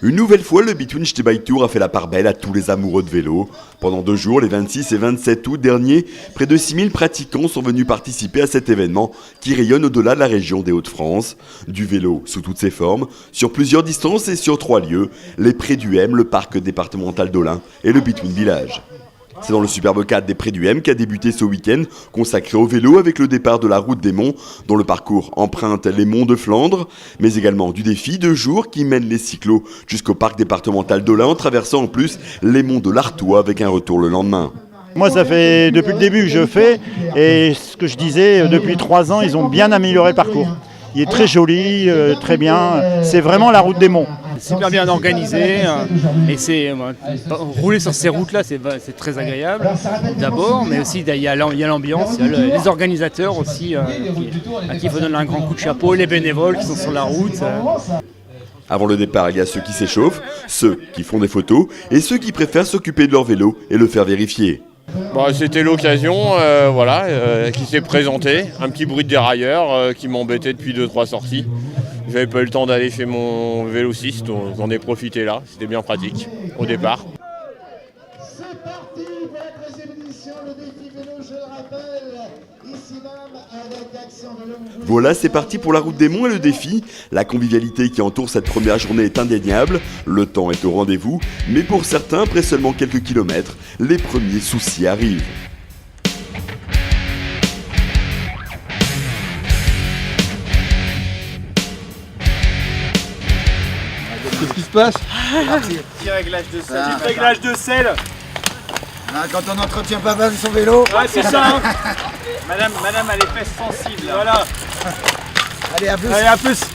Une nouvelle fois, le Between Bike Tour a fait la part belle à tous les amoureux de vélo. Pendant 2 jours, les 26 et 27 août derniers, près de 6000 pratiquants sont venus participer à cet événement qui rayonne au-delà de la région des Hauts-de-France. Du vélo sous toutes ses formes, sur plusieurs distances et sur 3 lieux, les Prés du M, le parc départemental d'Olin et le Between Village. C'est dans le superbe cadre des Prés du M qu'a débuté ce week-end consacré au vélo avec le départ de la route des monts dont le parcours emprunte les monts de Flandre, mais également du défi 2 jours qui mène les cyclos jusqu'au parc départemental d'Olin en traversant en plus les monts de l'Artois avec un retour le lendemain. Moi, ça fait depuis le début que je fais et ce que je disais, depuis 3 ans, ils ont bien amélioré le parcours. Il est très joli, très bien. C'est vraiment la route des monts. Super bien organisé et rouler sur ces routes-là, c'est très agréable d'abord, mais aussi il y a l'ambiance, il y a les organisateurs aussi à qui il faut donner un grand coup de chapeau, les bénévoles qui sont sur la route. Avant le départ, il y a ceux qui s'échauffent, ceux qui font des photos et ceux qui préfèrent s'occuper de leur vélo et le faire vérifier. C'était l'occasion qui s'est présentée, un petit bruit de dérailleur qui m'embêtait depuis 2-3 sorties. J'avais pas eu le temps d'aller chez mon vélociste, donc j'en ai profité là, c'était bien pratique au départ. C'est parti pour la 13e édition, le défi vélo, je le rappelle, ici même avec Action Vélo. Voilà, c'est parti pour la route des monts et le défi. La convivialité qui entoure cette première journée est indéniable, le temps est au rendez-vous, mais pour certains, après seulement quelques kilomètres, les premiers soucis arrivent. Qu'est-ce qui se passe? Petit réglage de sel. Petit réglage de sel. Quand on n'entretient pas mal son vélo. Ouais, c'est ça. Hein. Madame, elle est fesses sensible. Voilà. Allez, à plus. Allez, à plus. Ça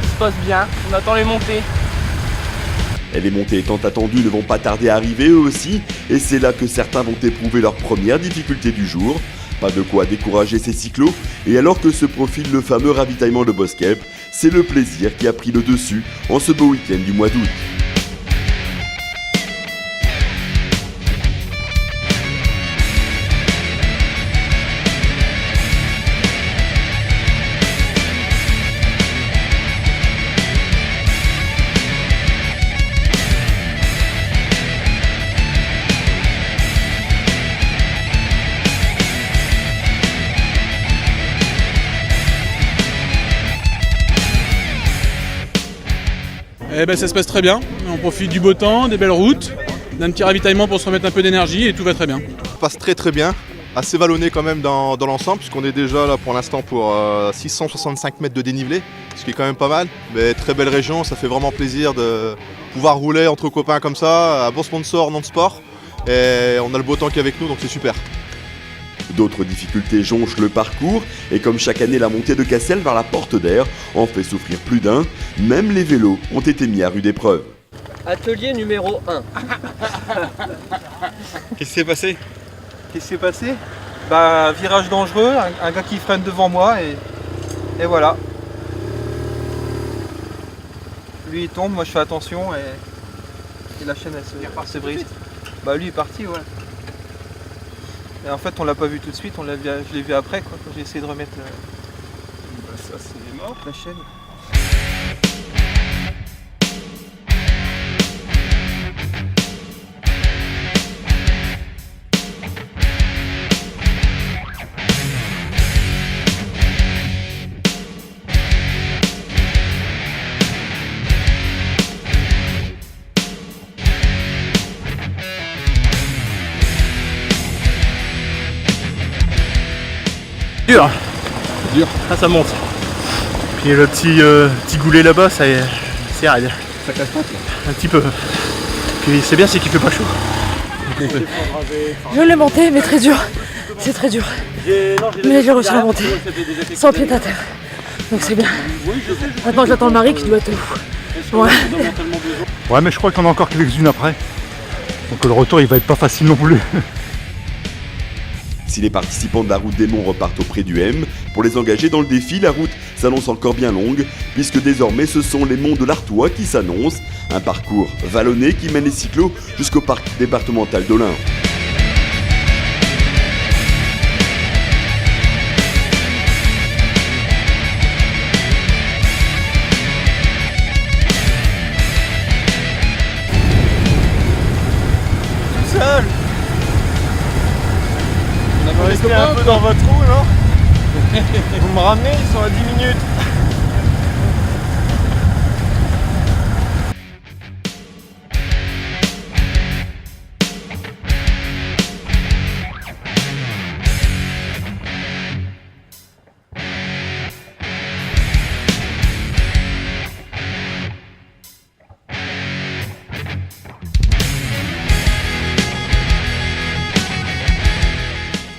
se passe bien. On attend les montées. Et les montées étant attendues ne vont pas tarder à arriver eux aussi, et c'est là que certains vont éprouver leur première difficulté du jour. Pas de quoi décourager ces cyclos, et alors que se profile le fameux ravitaillement de Boskep, c'est le plaisir qui a pris le dessus en ce beau week-end du mois d'août. Ça se passe très bien, on profite du beau temps, des belles routes, d'un petit ravitaillement pour se remettre un peu d'énergie et tout va très bien. Ça passe très bien, assez vallonné quand même dans l'ensemble puisqu'on est déjà là pour l'instant pour 665 mètres de dénivelé, ce qui est quand même pas mal. Mais très belle région, ça fait vraiment plaisir de pouvoir rouler entre copains comme ça, un bon sponsor non-sport et on a le beau temps qui est avec nous donc c'est super. D'autres difficultés jonchent le parcours et comme chaque année la montée de Cassel vers la Porte d'Air en fait souffrir plus d'un, même les vélos ont été mis à rude épreuve. Atelier numéro 1. Qu'est-ce qui s'est passé? Virage dangereux, un gars qui freine devant moi et voilà. Lui il tombe, moi je fais attention et la chaîne elle se brise. Lui est parti, ouais. Et en fait on l'a pas vu tout de suite, je l'ai vu après quand j'ai essayé de remettre Ça c'est mort. la chaîne. Dur. Ah, ça monte. Puis le petit goulet là-bas, c'est raide. Ça casse pas? Un petit peu. Puis c'est bien, c'est qu'il fait pas chaud. Je l'ai monté, mais très dur. C'est très dur. Mais j'ai réussi à monter. Sans pied à terre. Donc c'est bien. Maintenant j'attends le mari qui doit être fou. Ouais, mais je crois qu'on a encore quelques-unes après. Donc le retour il va être pas facile non plus. Si les participants de la route des Monts repartent auprès du M, pour les engager dans le défi, la route s'annonce encore bien longue, puisque désormais ce sont les monts de l'Artois qui s'annoncent, un parcours vallonné qui mène les cyclos jusqu'au parc départemental d'Olin. Seul. On a pas resté un peu dans votre roue, non? Vous me ramenez, ils sont à 10 minutes.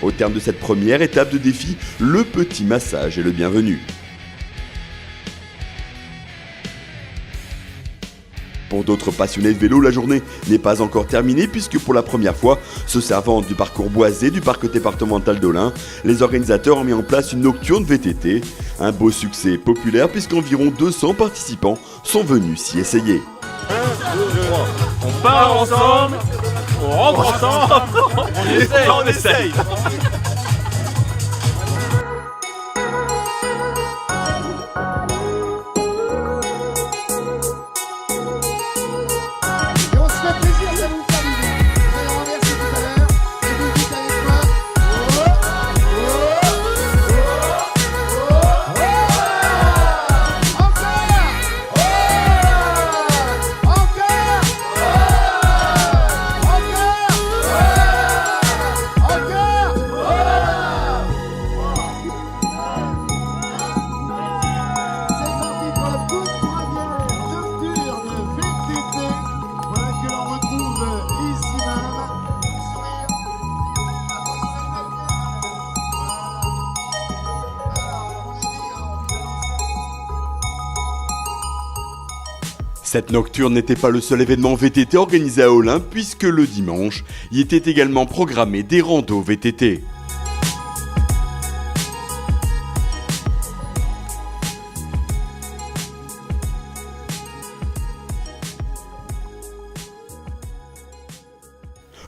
Au terme de cette première étape de défi, le petit massage est le bienvenu. Pour d'autres passionnés de vélo, la journée n'est pas encore terminée puisque pour la première fois, se servant du parcours boisé du parc départemental d'Olin, les organisateurs ont mis en place une nocturne VTT. Un beau succès populaire puisqu'environ 200 participants sont venus s'y essayer. 1, 2, 3. On part ensemble, on rentre ensemble, on essaye. Et on se fait plaisir de vous faire l'idée. Vous allez renverser tout à l'heure. Et vous dites avec moi. Cette nocturne n'était pas le seul événement VTT organisé à Olin puisque le dimanche, y étaient également programmés des randos VTT.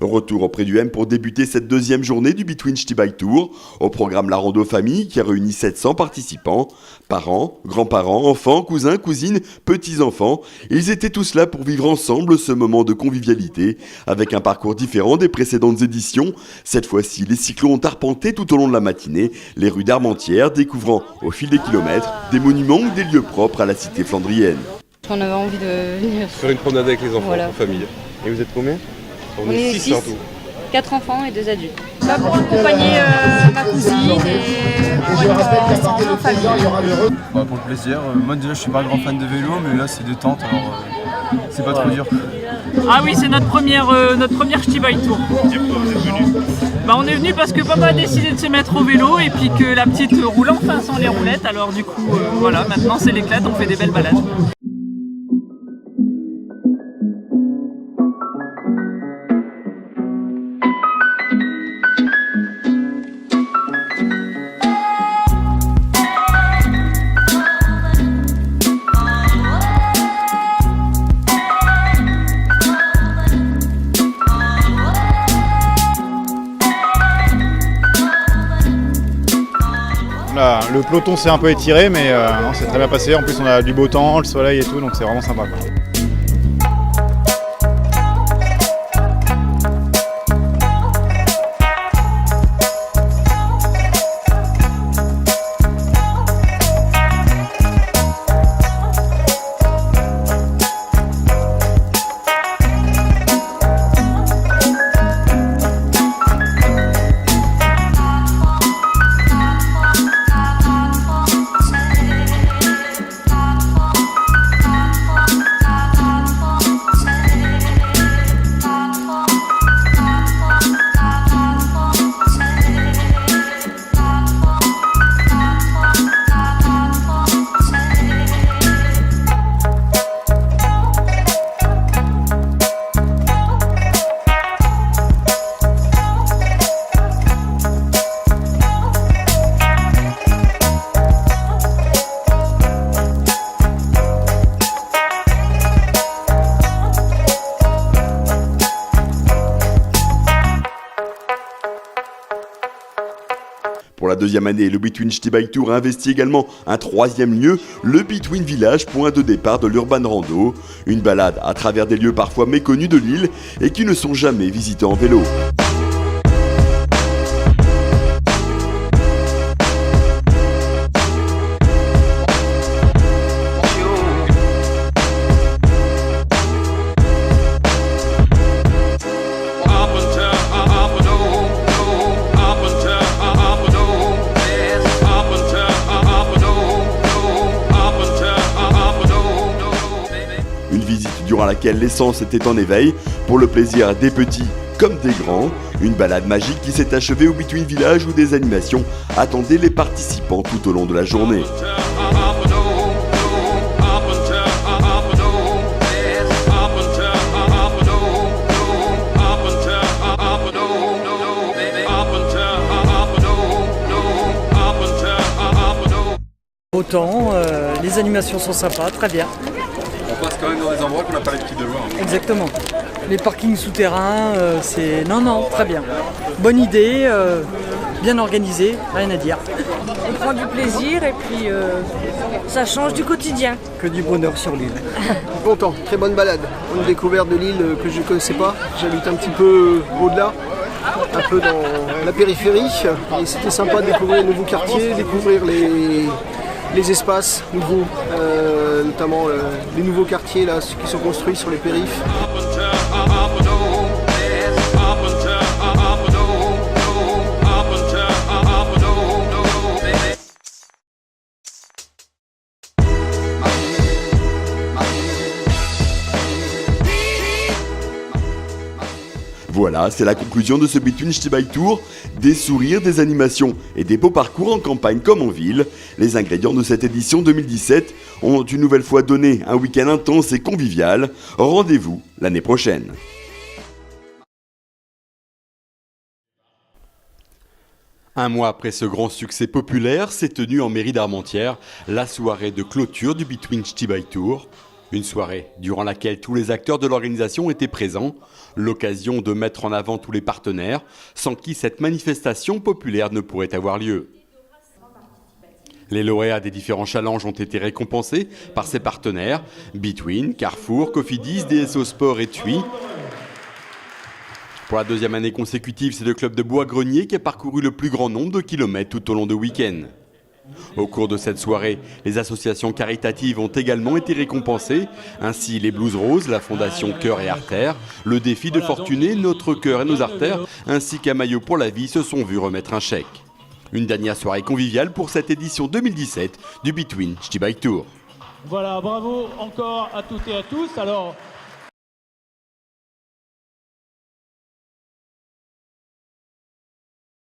Retour auprès du M pour débuter cette deuxième journée du Between Ch'ti Bike Tour. Au programme la rando famille qui a réuni 700 participants. Parents, grands-parents, enfants, cousins, cousines, petits-enfants. Ils étaient tous là pour vivre ensemble ce moment de convivialité avec un parcours différent des précédentes éditions. Cette fois-ci, les cyclos ont arpenté tout au long de la matinée les rues d'Armentières, découvrant au fil des kilomètres des monuments ou des lieux propres à la cité flandrienne. On avait envie de venir faire une promenade avec les enfants, voilà. En famille. Et vous êtes combien? On est 6 en tout. 4 enfants et 2 adultes. Pour accompagner ma cousine et pour être ensemble en famille. Pour le plaisir, moi déjà je suis pas un grand fan de vélo, mais là c'est détente, alors c'est pas trop dur. Ah oui, c'est notre première Ch'ti Bike Tour. On est venu parce que papa a décidé de se mettre au vélo et puis que la petite roule enfin sans les roulettes. Alors du coup, voilà, maintenant c'est l'éclate, on fait des belles balades. Le peloton s'est un peu étiré, mais c'est très bien passé. En plus, on a du beau temps, le soleil et tout, donc c'est vraiment sympa. Pour la deuxième année, le Between Ch'ti Bike Tour a investi également un troisième lieu, le Between Village, point de départ de l'Urban Rando. Une balade à travers des lieux parfois méconnus de l'île et qui ne sont jamais visités en vélo. Durant laquelle l'essence était en éveil, pour le plaisir des petits comme des grands. Une balade magique qui s'est achevée au Between Village où des animations attendaient les participants tout au long de la journée. Beau temps, les animations sont sympas, très bien. On passe quand même dans des endroits qu'on n'a pas l'habitude de voir. Exactement. Les parkings souterrains, c'est... Non, très bien. Bonne idée, bien organisé, rien à dire. On prend du plaisir et puis ça change du quotidien. Que du bonheur sur l'île. Content, très bonne balade. Une découverte de l'île que je ne connaissais pas. J'habite un petit peu au-delà, un peu dans la périphérie. Et c'était sympa de découvrir les nouveaux quartiers, découvrir les espaces nouveaux, notamment les nouveaux quartiers là, qui sont construits sur les périphes. Voilà, c'est la conclusion de ce Between Ch'ti Bike Tour. Des sourires, des animations et des beaux parcours en campagne comme en ville. Les ingrédients de cette édition 2017 ont une nouvelle fois donné un week-end intense et convivial. Rendez-vous l'année prochaine. Un mois après ce grand succès populaire, s'est tenue en mairie d'Armentières la soirée de clôture du Between Ch'ti Bike Tour. Une soirée durant laquelle tous les acteurs de l'organisation étaient présents, l'occasion de mettre en avant tous les partenaires, sans qui cette manifestation populaire ne pourrait avoir lieu. Les lauréats des différents challenges ont été récompensés par ses partenaires, Between, Carrefour, Cofidis, DSO Sport et TUI. Pour la deuxième année consécutive, c'est le club de Bois-Grenier qui a parcouru le plus grand nombre de kilomètres tout au long de week-end. Au cours de cette soirée, les associations caritatives ont également été récompensées, ainsi les Blues Roses, la fondation Cœur et Artères, le défi de Fortuné, Notre Cœur et nos Artères, ainsi qu'un maillot pour la vie se sont vus remettre un chèque. Une dernière soirée conviviale pour cette édition 2017 du Between Ch'ti Bike Tour. Voilà, bravo encore à toutes et à tous. Alors,